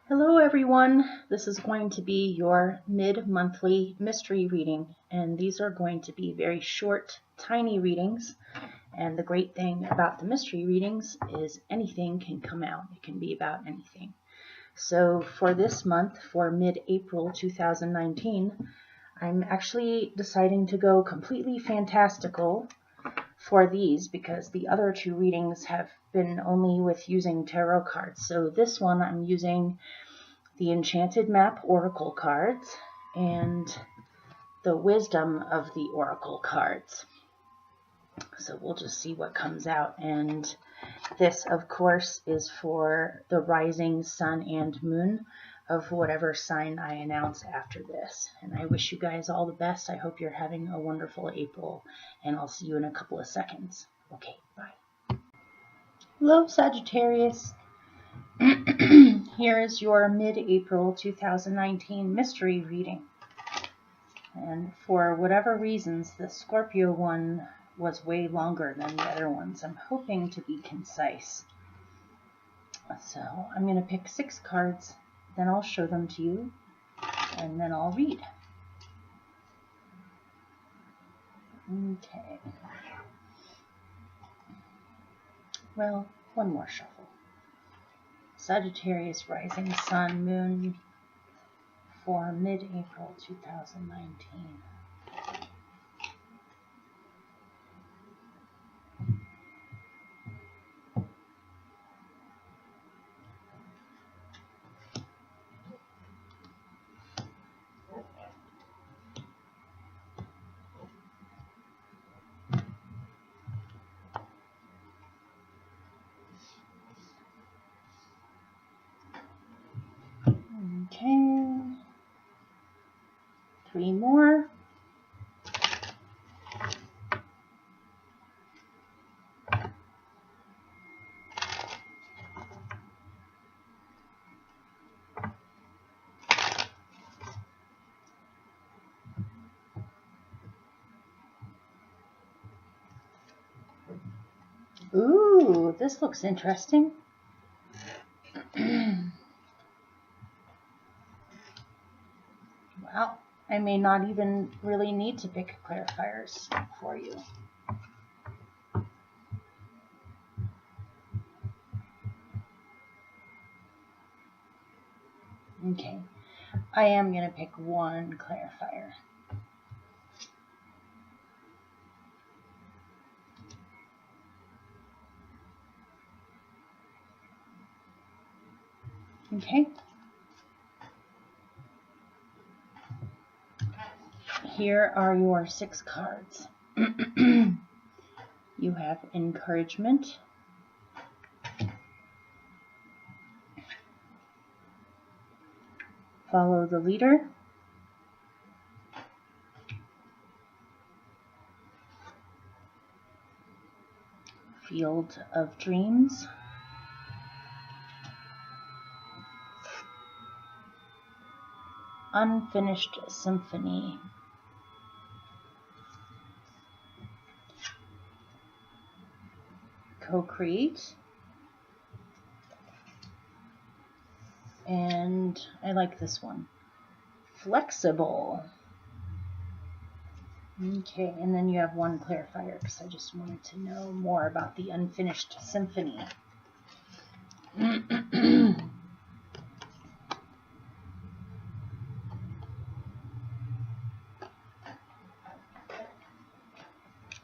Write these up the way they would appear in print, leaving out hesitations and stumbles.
Hello everyone, this is going to be your mid-monthly mystery reading, and these are going to be very short, tiny readings. And the great thing about the mystery readings is anything can come out. It can be about anything. So for this month, for mid-April 2019, I'm actually deciding to go completely fantastical for these because the other two readings have been only with using tarot cards. So this one I'm using the Enchanted Map Oracle cards and the Wisdom of the Oracle cards. So we'll just see what comes out. And this, of course, is for the rising sun and moon of whatever sign I announce after this. And I wish you guys all the best. I hope you're having a wonderful April, and I'll see you in a couple of seconds. Okay, bye. Hello, Sagittarius. Here is your mid-April 2019 mystery reading. And for whatever reasons, the Scorpio one was way longer than the other ones. I'm hoping to be concise. So I'm going to pick 6 cards, then I'll show them to you, and then I'll read. Okay. Well, one more shuffle. Sagittarius, rising sun, moon for mid-April 2019. Okay, 3 more. Ooh, this looks interesting. Well, I may not even really need to pick clarifiers for you. Okay, I am going to pick one clarifier. Okay. Here are your 6 cards. You have encouragement, follow the leader, field of dreams, unfinished symphony, co-create, and I like this one, flexible. Okay, and then you have one clarifier because I just wanted to know more about the unfinished symphony.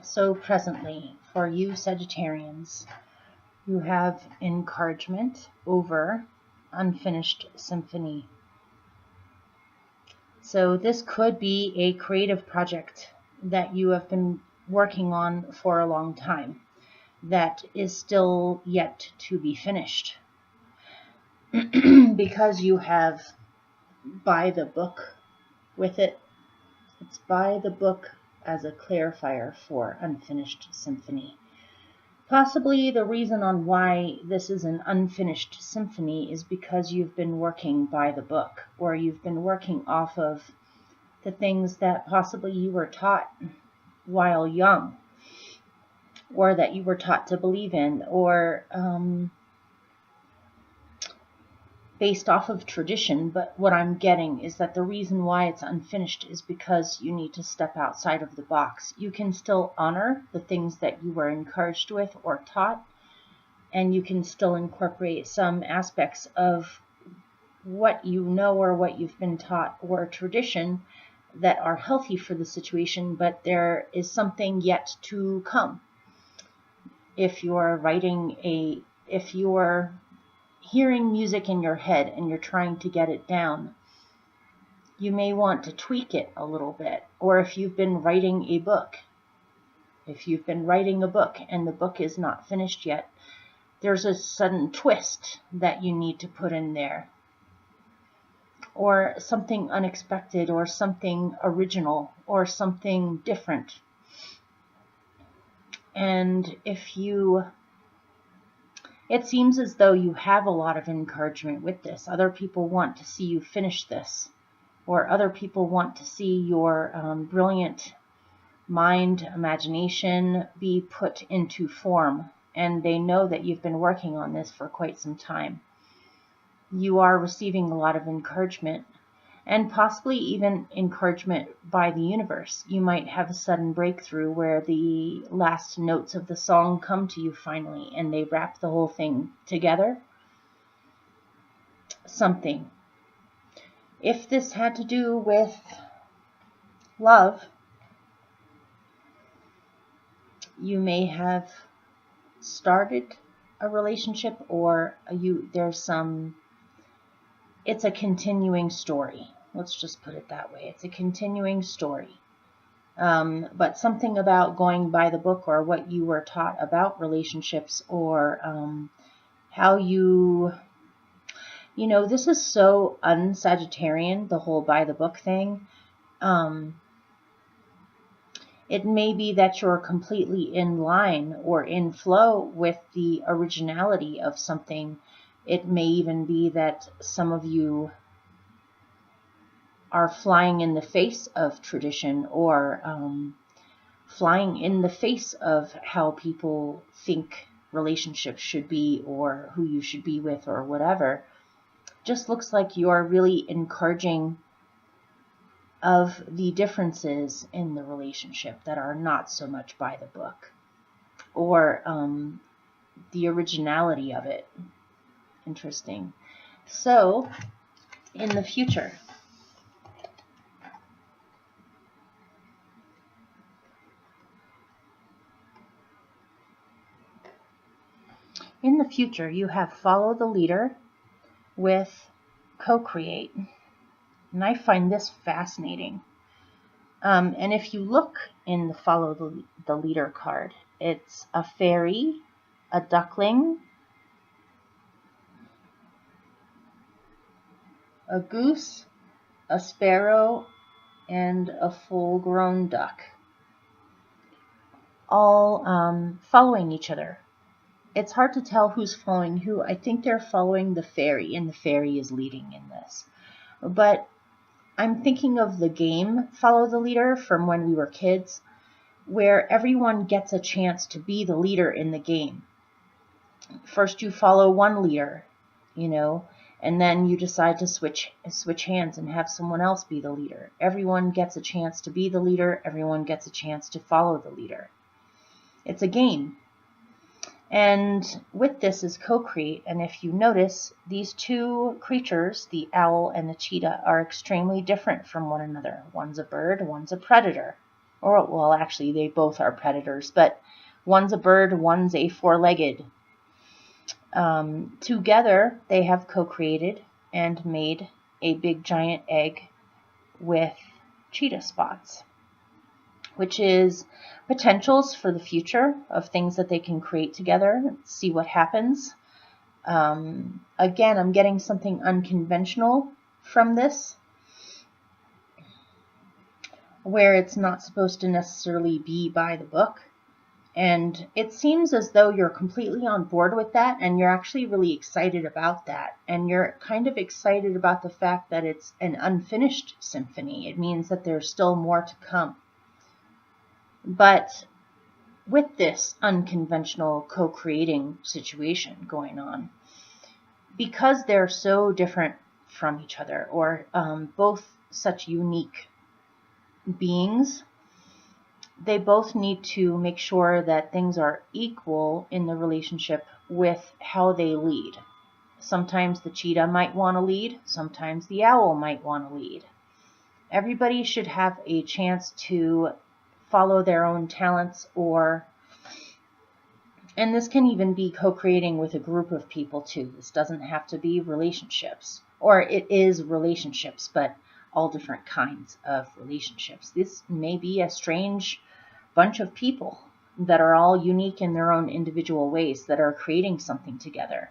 So presently, for you Sagittarians, you have encouragement over unfinished symphony. So this could be a creative project that you have been working on for a long time that is still yet to be finished. Because you have by the book with it. It's by the book as a clarifier for unfinished symphony. Possibly the reason on why this is an unfinished symphony is because you've been working by the book, or you've been working off of the things that possibly you were taught while young, or that you were taught to believe in, or based off of tradition, but what I'm getting is that the reason why it's unfinished is because you need to step outside of the box. You can still honor the things that you were encouraged with or taught, and you can still incorporate some aspects of what you know or what you've been taught or tradition that are healthy for the situation, but there is something yet to come. If you're hearing music in your head and you're trying to get it down, you may want to tweak it a little bit. Or if you've been writing a book, and the book is not finished yet, there's a sudden twist that you need to put in there, or something unexpected, or something original, or something different. And it seems as though you have a lot of encouragement with this. Other people want to see you finish this, or other people want to see your brilliant mind, imagination be put into form, and they know that you've been working on this for quite some time. You are receiving a lot of encouragement, and possibly even encouragement by the universe. You might have a sudden breakthrough where the last notes of the song come to you finally, and they wrap the whole thing together. Something. If this had to do with love, you may have started a relationship, or it's a continuing story. Let's just put it that way. It's a continuing story. But something about going by the book, or what you were taught about relationships, or how this is so un-Sagittarian, the whole by the book thing. It may be that you're completely in line or in flow with the originality of something. It may even be that some of you are flying in the face of tradition, or flying in the face of how people think relationships should be, or who you should be with, or whatever. Just looks like you're really encouraging of the differences in the relationship that are not so much by the book, or the originality of it. Interesting. So, in the future, you have follow the leader with co-create. And I find this fascinating. And if you look in the follow the leader card, it's a fairy, a duckling, a goose, a sparrow, and a full-grown duck, all following each other. It's hard to tell who's following who. I think they're following the fairy, and the fairy is leading in this. But I'm thinking of the game Follow the Leader from when we were kids, where everyone gets a chance to be the leader in the game. First you follow one leader, and then you decide to switch hands and have someone else be the leader. Everyone gets a chance to be the leader. Everyone gets a chance to follow the leader. It's a game. And with this is co-create, and if you notice, these two creatures, the owl and the cheetah, are extremely different from one another. One's a bird, one's a predator. Or, well, actually, they both are predators, but one's a bird, one's a four-legged. Together, they have co-created and made a big giant egg with cheetah spots, which is potentials for the future of things that they can create together. See what happens. Again, I'm getting something unconventional from this, where it's not supposed to necessarily be by the book. And it seems as though you're completely on board with that, and you're actually really excited about that. And you're kind of excited about the fact that it's an unfinished symphony. It means that there's still more to come. But with this unconventional co-creating situation going on, because they're so different from each other, or both such unique beings, they both need to make sure that things are equal in the relationship with how they lead. Sometimes the cheetah might want to lead, sometimes the owl might want to lead. Everybody should have a chance to follow their own talents, and this can even be co-creating with a group of people too. This doesn't have to be relationships, or it is relationships, but all different kinds of relationships. This may be a strange bunch of people that are all unique in their own individual ways that are creating something together.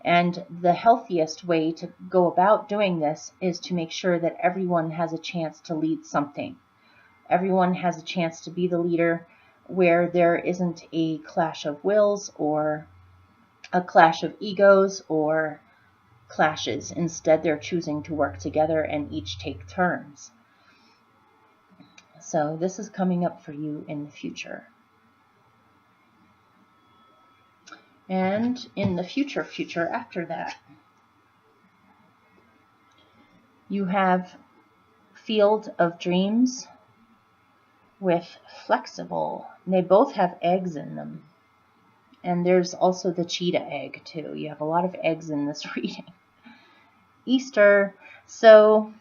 And the healthiest way to go about doing this is to make sure that everyone has a chance to lead something. Everyone has a chance to be the leader, where there isn't a clash of wills or a clash of egos or clashes. Instead, they're choosing to work together and each take turns. So this is coming up for you in the future. And in the future after that, you have Field of Dreams with Flexible. They both have eggs in them. And there's also the cheetah egg too. You have a lot of eggs in this reading. Easter. So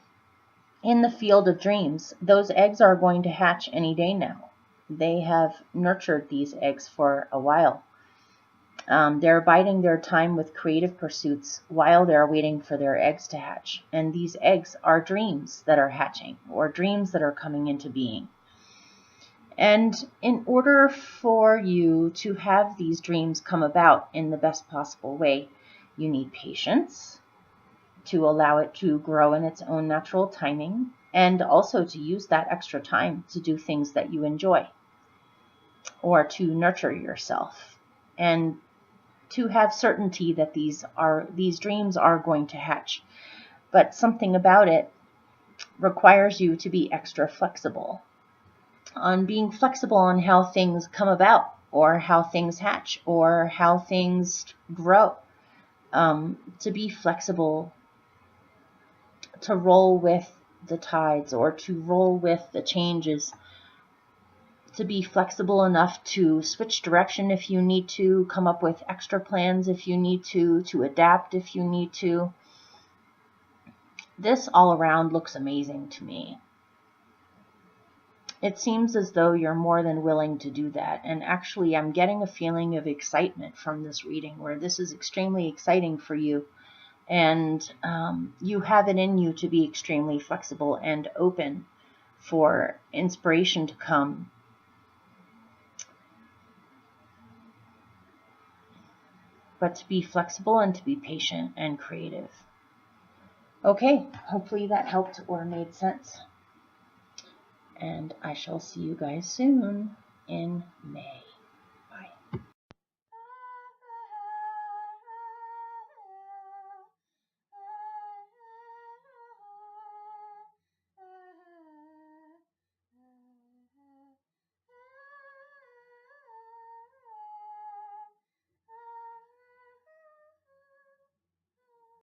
in the Field of Dreams, those eggs are going to hatch any day now. They have nurtured these eggs for a while. They're biding their time with creative pursuits while they're waiting for their eggs to hatch. And these eggs are dreams that are hatching, or dreams that are coming into being. And in order for you to have these dreams come about in the best possible way, you need patience to allow it to grow in its own natural timing, and also to use that extra time to do things that you enjoy, or to nurture yourself, and to have certainty that these dreams are going to hatch. But something about it requires you to be extra flexible. On being flexible on how things come about, or how things hatch, or how things grow. To be flexible, to roll with the tides, or to roll with the changes. To be flexible enough to switch direction if you need to, come up with extra plans if you need to adapt if you need to. This all around looks amazing to me. It seems as though you're more than willing to do that. And actually, I'm getting a feeling of excitement from this reading, where this is extremely exciting for you. And you have it in you to be extremely flexible and open for inspiration to come. But to be flexible and to be patient and creative. Okay, hopefully that helped or made sense. And I shall see you guys soon in May.